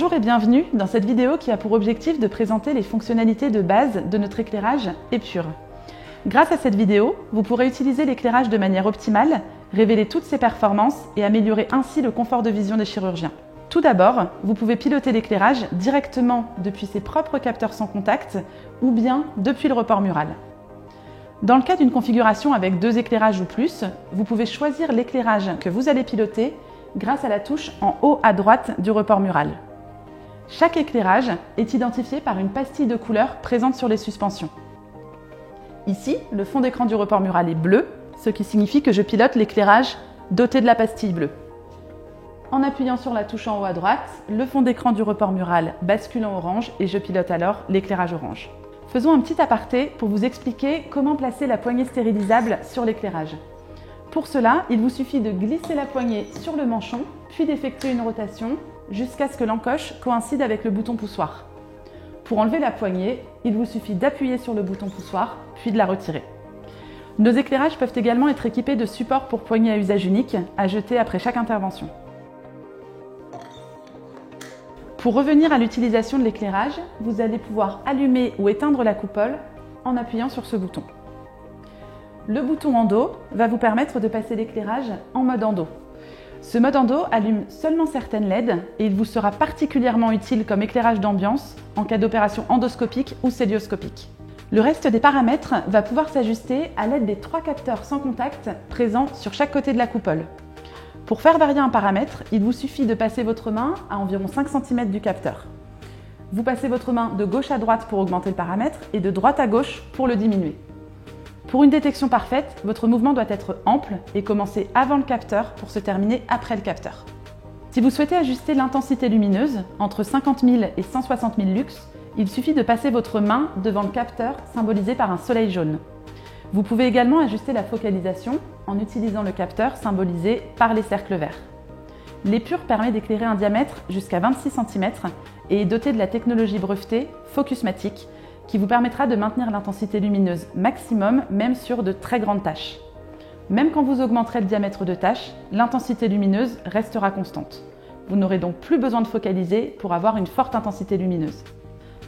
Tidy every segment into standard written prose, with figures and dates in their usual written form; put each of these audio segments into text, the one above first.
Bonjour et bienvenue dans cette vidéo qui a pour objectif de présenter les fonctionnalités de base de notre éclairage Epure. Grâce à cette vidéo, vous pourrez utiliser l'éclairage de manière optimale, révéler toutes ses performances et améliorer ainsi le confort de vision des chirurgiens. Tout d'abord, vous pouvez piloter l'éclairage directement depuis ses propres capteurs sans contact ou bien depuis le report mural. Dans le cas d'une configuration avec 2 éclairages ou plus, vous pouvez choisir l'éclairage que vous allez piloter grâce à la touche en haut à droite du report mural. Chaque éclairage est identifié par une pastille de couleur présente sur les suspensions. Ici, le fond d'écran du report mural est bleu, ce qui signifie que je pilote l'éclairage doté de la pastille bleue. En appuyant sur la touche en haut à droite, le fond d'écran du report mural bascule en orange et je pilote alors l'éclairage orange. Faisons un petit aparté pour vous expliquer comment placer la poignée stérilisable sur l'éclairage. Pour cela, il vous suffit de glisser la poignée sur le manchon, puis d'effectuer une rotation jusqu'à ce que l'encoche coïncide avec le bouton poussoir. Pour enlever la poignée, il vous suffit d'appuyer sur le bouton poussoir, puis de la retirer. Nos éclairages peuvent également être équipés de supports pour poignées à usage unique, à jeter après chaque intervention. Pour revenir à l'utilisation de l'éclairage, vous allez pouvoir allumer ou éteindre la coupole en appuyant sur ce bouton. Le bouton Endo va vous permettre de passer l'éclairage en mode Endo. Ce mode Endo allume seulement certaines LED et il vous sera particulièrement utile comme éclairage d'ambiance en cas d'opération endoscopique ou célioscopique. Le reste des paramètres va pouvoir s'ajuster à l'aide des 3 capteurs sans contact présents sur chaque côté de la coupole. Pour faire varier un paramètre, il vous suffit de passer votre main à environ 5 cm du capteur. Vous passez votre main de gauche à droite pour augmenter le paramètre et de droite à gauche pour le diminuer. Pour une détection parfaite, votre mouvement doit être ample et commencer avant le capteur pour se terminer après le capteur. Si vous souhaitez ajuster l'intensité lumineuse entre 50 000 et 160 000 lux, il suffit de passer votre main devant le capteur symbolisé par un soleil jaune. Vous pouvez également ajuster la focalisation en utilisant le capteur symbolisé par les cercles verts. L'Epure permet d'éclairer un diamètre jusqu'à 26 cm et est doté de la technologie brevetée Focusmatic qui vous permettra de maintenir l'intensité lumineuse maximum même sur de très grandes tâches. Même quand vous augmenterez le diamètre de tâche, l'intensité lumineuse restera constante. Vous n'aurez donc plus besoin de focaliser pour avoir une forte intensité lumineuse.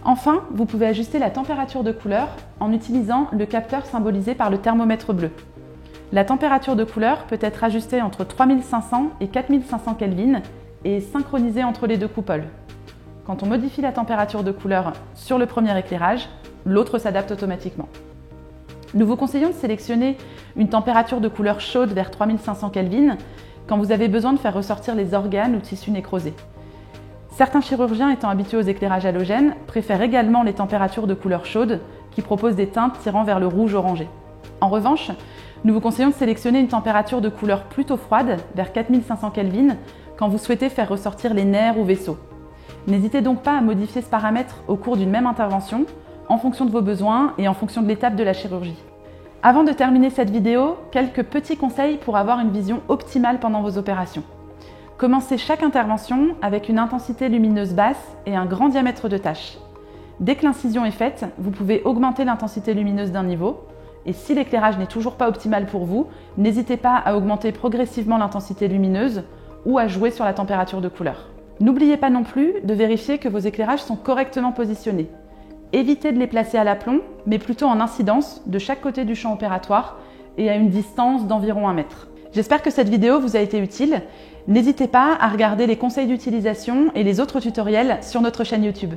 Enfin, vous pouvez ajuster la température de couleur en utilisant le capteur symbolisé par le thermomètre bleu. La température de couleur peut être ajustée entre 3500 et 4500 Kelvin et est synchronisée entre les 2 coupoles. Quand on modifie la température de couleur sur le premier éclairage, l'autre s'adapte automatiquement. Nous vous conseillons de sélectionner une température de couleur chaude vers 3500 Kelvin quand vous avez besoin de faire ressortir les organes ou tissus nécrosés. Certains chirurgiens étant habitués aux éclairages halogènes préfèrent également les températures de couleur chaude qui proposent des teintes tirant vers le rouge orangé. En revanche, nous vous conseillons de sélectionner une température de couleur plutôt froide vers 4500 Kelvin quand vous souhaitez faire ressortir les nerfs ou vaisseaux. N'hésitez donc pas à modifier ce paramètre au cours d'une même intervention en fonction de vos besoins et en fonction de l'étape de la chirurgie. Avant de terminer cette vidéo, quelques petits conseils pour avoir une vision optimale pendant vos opérations. Commencez chaque intervention avec une intensité lumineuse basse et un grand diamètre de tâche. Dès que l'incision est faite, vous pouvez augmenter l'intensité lumineuse d'un niveau. Et si l'éclairage n'est toujours pas optimal pour vous, n'hésitez pas à augmenter progressivement l'intensité lumineuse ou à jouer sur la température de couleur. N'oubliez pas non plus de vérifier que vos éclairages sont correctement positionnés. Évitez de les placer à l'aplomb, mais plutôt en incidence de chaque côté du champ opératoire et à une distance d'environ 1 mètre. J'espère que cette vidéo vous a été utile. N'hésitez pas à regarder les conseils d'utilisation et les autres tutoriels sur notre chaîne YouTube.